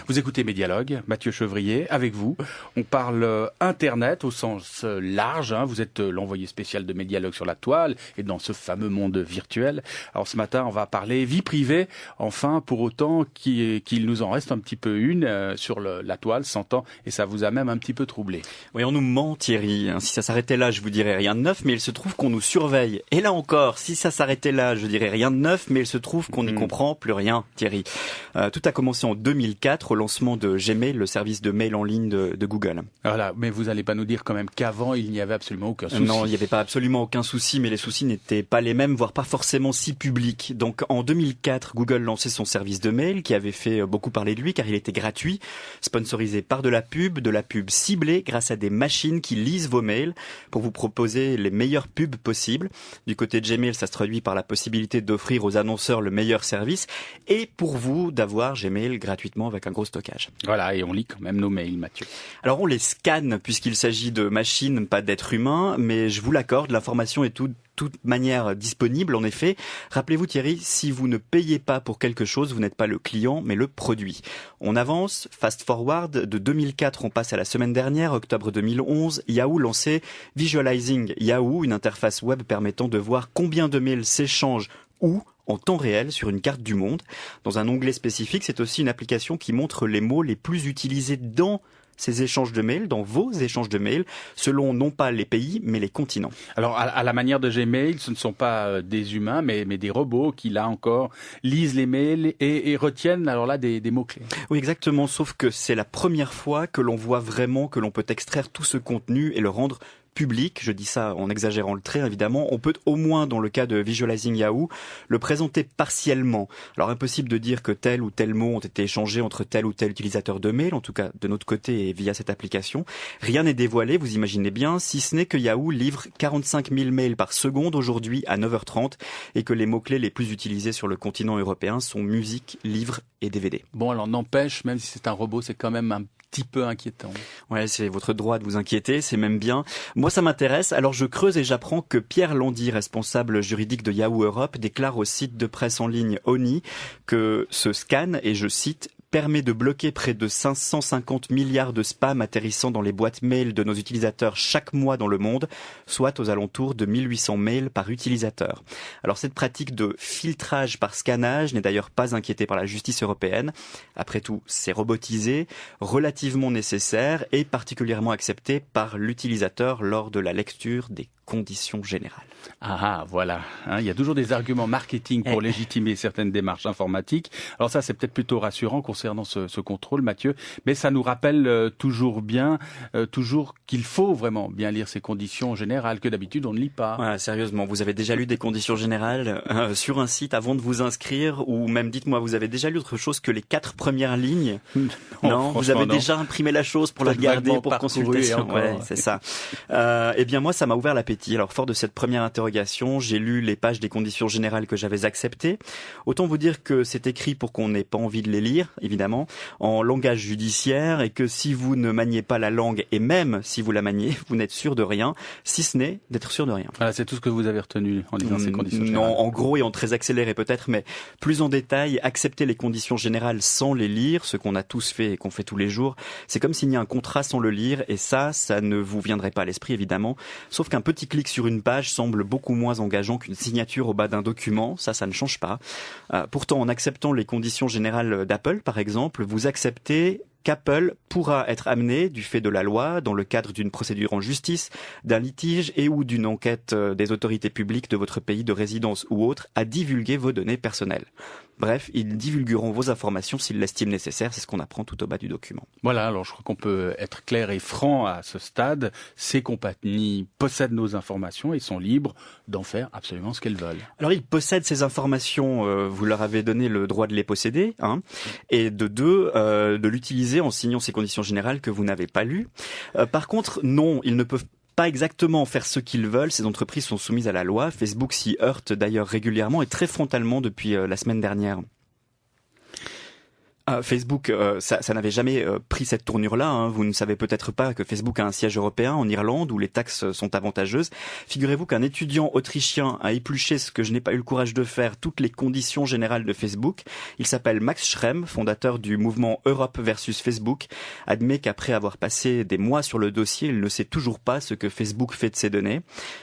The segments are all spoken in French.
Vous écoutez Médialogue, Mathieu Chevrier, avec vous. On parle Internet au sens large. Vous êtes l'envoyé spécial de Médialogue sur la toile et dans ce fameux monde virtuel. Alors ce matin, on va parler vie privée, enfin, pour autant qu'il nous en reste un petit peu une sur la toile, s'entend, et ça vous a même un petit peu troublé. Oui, on nous ment, Thierry. Si ça s'arrêtait là, je vous dirais rien de neuf, mais il se trouve qu'on nous surveille. Et là encore, si ça s'arrêtait là, je dirais rien de neuf, mais il se trouve qu'on n'y comprend plus rien, Thierry. Tout a commencé en 2004 au lancement de Gmail, le service de mail en ligne de Google. Voilà, mais vous n'allez pas nous dire quand même qu'avant, il n'y avait absolument aucun souci. Non, il n'y avait pas absolument aucun souci, mais les soucis n'étaient pas les mêmes, voire pas forcément si publics. Donc en 2004, Google lançait son service de mail qui avait fait beaucoup parler de lui car il était gratuit, sponsorisé par de la pub ciblée grâce à des machines qui lisent vos mails pour vous proposer les meilleures pubs possibles. Du côté de Gmail, ça se traduit par la possibilité d'offrir aux annonceurs le meilleur service et pour vous d'avoir Gmail gratuitement avec un gros stockage. Voilà, et on lit quand même nos mails, Mathieu. Alors on les scanne puisqu'il s'agit de machines, pas d'êtres humains, mais je vous l'accorde, l'information est toute manière disponible. En effet, rappelez-vous Thierry, si vous ne payez pas pour quelque chose, vous n'êtes pas le client, mais le produit. On avance, fast forward, de 2004, on passe à la semaine dernière, octobre 2011, Yahoo lançait Visualizing Yahoo, une interface web permettant de voir combien de mails s'échangent où en temps réel sur une carte du monde. Dans un onglet spécifique, c'est aussi une application qui montre les mots les plus utilisés dans ces échanges de mails, dans vos échanges de mails, selon non pas les pays, mais les continents. Alors, à la manière de Gmail, ce ne sont pas des humains, mais des robots qui, là encore, lisent les mails et retiennent, alors là, des mots-clés. Oui, exactement, sauf que c'est la première fois que l'on voit vraiment que l'on peut extraire tout ce contenu et le rendre public, je dis ça en exagérant le trait évidemment, on peut au moins dans le cas de Visualizing Yahoo le présenter partiellement. Alors impossible de dire que tel ou tel mot ont été échangés entre tel ou tel utilisateur de mail, en tout cas de notre côté et via cette application. Rien n'est dévoilé, vous imaginez bien, si ce n'est que Yahoo livre 45 000 mails par seconde aujourd'hui à 9h30 et que les mots-clés les plus utilisés sur le continent européen sont musique, livres et DVD. Bon alors n'empêche, même si c'est un robot, c'est quand même un petit peu inquiétant. Ouais, c'est votre droit de vous inquiéter, c'est même bien. Moi, ça m'intéresse. Alors, je creuse et j'apprends que Pierre Landy, responsable juridique de Yahoo Europe, déclare au site de presse en ligne ONI que ce scan, et je cite, permet de bloquer près de 550 milliards de spam atterrissant dans les boîtes mail de nos utilisateurs chaque mois dans le monde, soit aux alentours de 1800 mails par utilisateur. Alors cette pratique de filtrage par scannage n'est d'ailleurs pas inquiétée par la justice européenne. Après tout, c'est robotisé, relativement nécessaire et particulièrement accepté par l'utilisateur lors de la lecture des conditions générales. Ah, voilà. Il y a toujours des arguments marketing pour légitimer certaines démarches informatiques. Alors ça, c'est peut-être plutôt rassurant concernant ce contrôle, Mathieu. Mais ça nous rappelle toujours qu'il faut vraiment bien lire ces conditions générales, que d'habitude, on ne lit pas. Voilà, sérieusement, vous avez déjà lu des conditions générales sur un site avant de vous inscrire, ou même, dites-moi, vous avez déjà lu autre chose que les 4 premières lignes? Non, vous avez déjà imprimé la chose pour la regarder, pour consultation. Ouais, c'est ça. Eh bien, moi, ça m'a ouvert l'appétit. Alors, fort de cette première interrogation, j'ai lu les pages des conditions générales que j'avais acceptées. Autant vous dire que c'est écrit pour qu'on n'ait pas envie de les lire, évidemment, en langage judiciaire, et que si vous ne maniez pas la langue, et même si vous la maniez, vous n'êtes sûr de rien, si ce n'est d'être sûr de rien. Voilà, c'est tout ce que vous avez retenu en lisant ces conditions générales. Non, en gros et en très accéléré peut-être, mais plus en détail, accepter les conditions générales sans les lire, ce qu'on a tous fait et qu'on fait tous les jours, c'est comme signer un contrat sans le lire, et ça ne vous viendrait pas à l'esprit, évidemment, sauf qu'un petit clic sur une page semble beaucoup moins engageant qu'une signature au bas d'un document, ça ne change pas. Pourtant, en acceptant les conditions générales d'Apple, par exemple, vous acceptez qu'Apple pourra être amené, du fait de la loi, dans le cadre d'une procédure en justice, d'un litige et ou d'une enquête des autorités publiques de votre pays de résidence ou autre, à divulguer vos données personnelles. Bref, ils divulgueront vos informations s'ils l'estiment nécessaire, c'est ce qu'on apprend tout au bas du document. Voilà, alors je crois qu'on peut être clair et franc à ce stade. Ces compagnies possèdent nos informations et sont libres d'en faire absolument ce qu'elles veulent. Alors ils possèdent ces informations, vous leur avez donné le droit de les posséder, et de l'utiliser en signant ces conditions générales que vous n'avez pas lues. Par contre, non, ils ne peuvent pas exactement faire ce qu'ils veulent. Ces entreprises sont soumises à la loi. Facebook s'y heurte d'ailleurs régulièrement et très frontalement depuis la semaine dernière. Facebook, ça n'avait jamais pris cette tournure-là. Hein. Vous ne savez peut-être pas que Facebook a un siège européen en Irlande où les taxes sont avantageuses. Figurez-vous qu'un étudiant autrichien a épluché, ce que je n'ai pas eu le courage de faire, toutes les conditions générales de Facebook. Il s'appelle Max Schrems, fondateur du mouvement Europe versus Facebook, admet qu'après avoir passé des mois sur le dossier, il ne sait toujours pas ce que Facebook fait de ses données.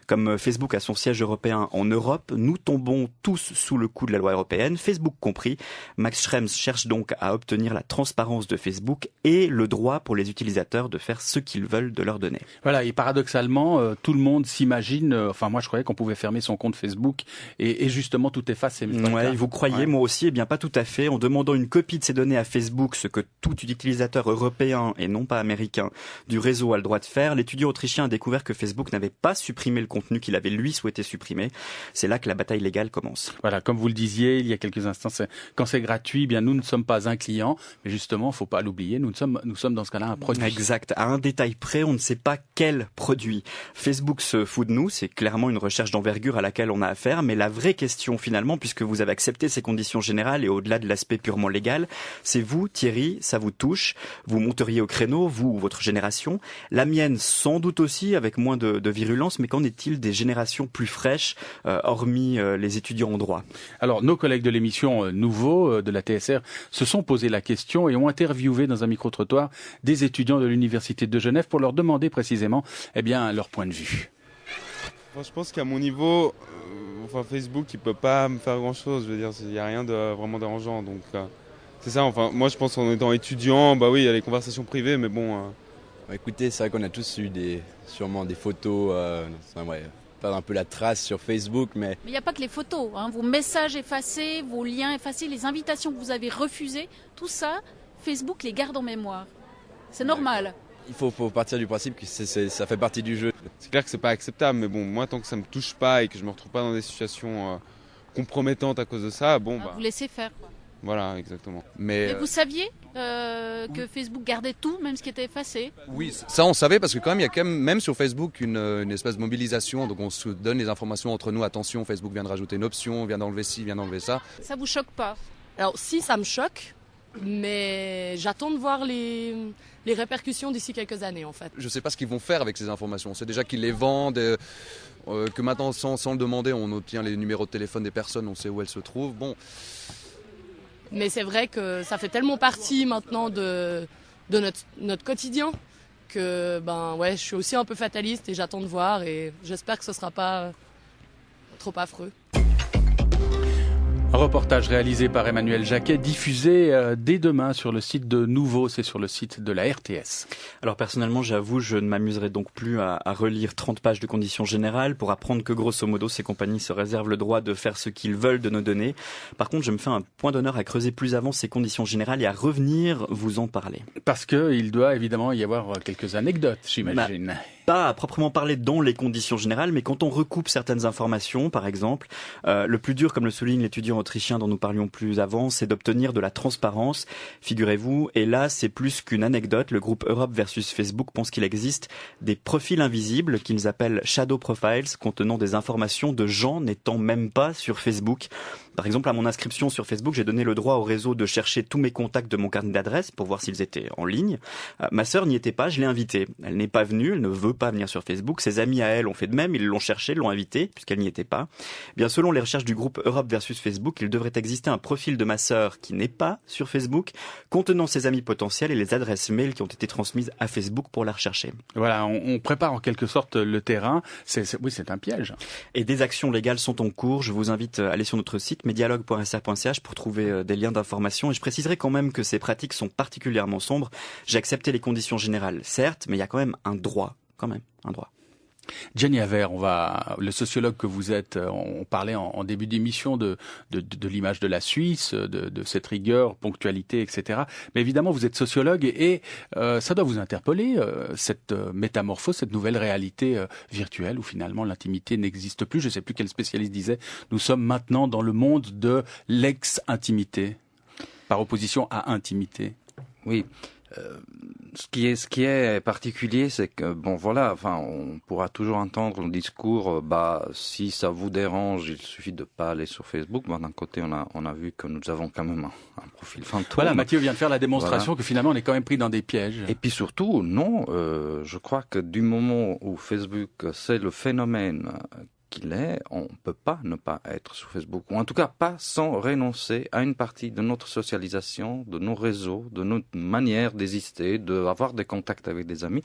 Comme Facebook a son siège européen en Europe, nous tombons tous sous le coup de la loi européenne, Facebook compris. Max Schrems cherche donc à obtenir la transparence de Facebook et le droit pour les utilisateurs de faire ce qu'ils veulent de leurs données. Voilà, et paradoxalement, tout le monde s'imagine, enfin moi je croyais qu'on pouvait fermer son compte Facebook et justement tout effacer. Ouais, vous croyez, moi aussi, eh bien pas tout à fait. En demandant une copie de ces données à Facebook, ce que tout utilisateur européen et non pas américain du réseau a le droit de faire, l'étudiant autrichien a découvert que Facebook n'avait pas supprimé le contenu qu'il avait lui souhaité supprimer. C'est là que la bataille légale commence. Voilà, comme vous le disiez il y a quelques instants, quand c'est gratuit, eh bien nous ne sommes pas un client, mais justement, faut pas l'oublier, nous sommes dans ce cas-là un produit. Exact. À un détail près, on ne sait pas quel produit. Facebook se fout de nous, c'est clairement une recherche d'envergure à laquelle on a affaire, mais la vraie question finalement, puisque vous avez accepté ces conditions générales et au-delà de l'aspect purement légal, c'est vous, Thierry, ça vous touche, vous monteriez au créneau, vous ou votre génération, la mienne sans doute aussi, avec moins de virulence, mais qu'en est-il des générations plus fraîches, hormis les étudiants en droit? Alors, nos collègues de l'émission Nouveau de la TSR se sont posé la question et ont interviewé dans un micro-trottoir des étudiants de l'Université de Genève pour leur demander précisément leur point de vue. Enfin, je pense qu'à mon niveau, Facebook il peut pas me faire grand-chose, je veux dire, il n'y a rien de vraiment dérangeant, donc c'est ça, enfin moi je pense qu'en étant étudiant, bah oui il y a les conversations privées, mais bon... Écoutez, c'est vrai qu'on a tous eu sûrement des photos, faire un peu la trace sur Facebook, mais il n'y a pas que les photos, hein. Vos messages effacés, vos liens effacés, les invitations que vous avez refusées, tout ça, Facebook les garde en mémoire. C'est normal. Il faut partir du principe que ça fait partie du jeu. C'est clair que c'est pas acceptable, mais bon, moi tant que ça me touche pas et que je me retrouve pas dans des situations compromettantes à cause de ça, bon Vous laissez faire, quoi. Voilà, exactement. Mais vous saviez que Facebook gardait tout, même ce qui était effacé? Oui, ça on savait parce que quand même il y a quand même sur Facebook une espèce de mobilisation, donc on se donne les informations entre nous, attention, Facebook vient de rajouter une option, vient d'enlever ci, vient d'enlever ça. Ça vous choque pas? Alors si, ça me choque, mais j'attends de voir les répercussions d'ici quelques années en fait. Je ne sais pas ce qu'ils vont faire avec ces informations, c'est déjà qu'ils les vendent, que maintenant sans le demander on obtient les numéros de téléphone des personnes, on sait où elles se trouvent, bon... Mais c'est vrai que ça fait tellement partie maintenant de notre quotidien que je suis aussi un peu fataliste et j'attends de voir et j'espère que ce sera pas trop affreux. Un reportage réalisé par Emmanuel Jacquet, diffusé dès demain sur le site de Nouveau, c'est sur le site de la RTS. Alors personnellement, j'avoue, je ne m'amuserai donc plus à relire 30 pages de conditions générales pour apprendre que grosso modo, ces compagnies se réservent le droit de faire ce qu'ils veulent de nos données. Par contre, je me fais un point d'honneur à creuser plus avant ces conditions générales et à revenir vous en parler. Parce qu'il doit évidemment y avoir quelques anecdotes, j'imagine. Pas à proprement parler dans les conditions générales, mais quand on recoupe certaines informations, par exemple, le plus dur, comme le souligne l'étudiant autrichien dont nous parlions plus avant, c'est d'obtenir de la transparence. Figurez-vous, et là, c'est plus qu'une anecdote, le groupe Europe versus Facebook pense qu'il existe des profils invisibles qu'ils appellent shadow profiles, contenant des informations de gens n'étant même pas sur Facebook. Par exemple, à mon inscription sur Facebook, j'ai donné le droit au réseau de chercher tous mes contacts de mon carnet d'adresse pour voir s'ils étaient en ligne. Ma sœur n'y était pas, je l'ai invitée. Elle n'est pas venue, elle ne veut pas venir sur Facebook. Ses amis à elle ont fait de même, ils l'ont cherchée, l'ont invitée, puisqu'elle n'y était pas. Bien, selon les recherches du groupe Europe versus Facebook, il devrait exister un profil de ma sœur qui n'est pas sur Facebook, contenant ses amis potentiels et les adresses mail qui ont été transmises à Facebook pour la rechercher. Voilà, on prépare en quelque sorte le terrain. Oui, c'est un piège. Et des actions légales sont en cours. Je vous invite à aller sur notre site medialogue.sr.ch pour trouver des liens d'information. Et je préciserai quand même que ces pratiques sont particulièrement sombres. J'ai accepté les conditions générales, certes, mais il y a quand même un droit. Gianni Haver, le sociologue que vous êtes, on parlait en début d'émission de l'image de la Suisse, de cette rigueur, ponctualité, etc. Mais évidemment, vous êtes sociologue et ça doit vous interpeller, cette métamorphose, cette nouvelle réalité virtuelle où finalement l'intimité n'existe plus. Je ne sais plus quel spécialiste disait, nous sommes maintenant dans le monde de l'ex-intimité, par opposition à intimité. Oui. Ce qui est particulier, c'est que on pourra toujours entendre le discours. Si ça vous dérange, il suffit de pas aller sur Facebook. D'un côté, on a vu que nous avons quand même un profil fantôme. Voilà, Mathieu vient de faire la démonstration que finalement on est quand même pris dans des pièges. Et puis surtout, non. Je crois que du moment où Facebook c'est le phénomène qu'il est, on ne peut pas ne pas être sur Facebook, ou en tout cas pas sans renoncer à une partie de notre socialisation, de nos réseaux, de notre manière d'exister, d'avoir des contacts avec des amis.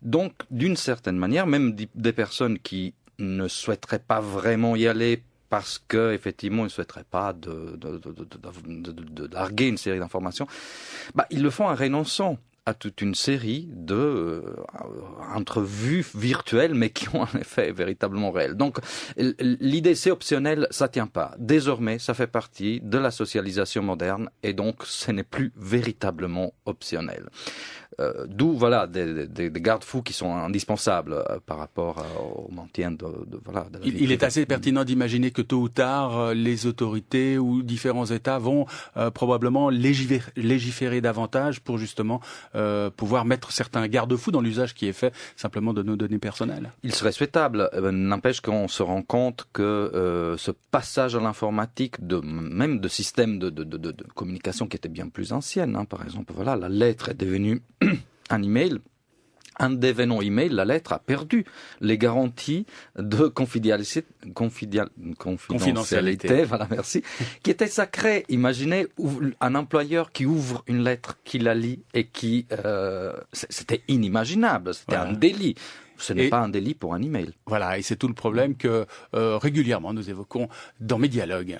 Donc, d'une certaine manière, même des personnes qui ne souhaiteraient pas vraiment y aller parce que effectivement ils ne souhaiteraient pas de larguer une série d'informations, ils le font en renonçant à toute une série de entrevues virtuelles, mais qui ont un effet véritablement réel. Donc, l'idée c'est optionnel, ça tient pas. Désormais, ça fait partie de la socialisation moderne, et donc ce n'est plus véritablement optionnel. D'où des garde-fous qui sont indispensables par rapport au maintien de la vie. Il est assez pertinent d'imaginer que tôt ou tard, les autorités ou différents États vont probablement légiférer davantage pour justement pouvoir mettre certains garde-fous dans l'usage qui est fait simplement de nos données personnelles. Il serait souhaitable. N'empêche qu'on se rend compte que ce passage à l'informatique, même de systèmes de communication qui étaient bien plus anciennes, par exemple, la lettre est devenue un email. En devenant email, la lettre a perdu les garanties de confidentialité, qui étaient sacrées. Imaginez un employeur qui ouvre une lettre, qui la lit et qui... c'était inimaginable, c'était un délit. Ce n'est pas un délit pour un email. Voilà, et c'est tout le problème que régulièrement nous évoquons dans Médialogue.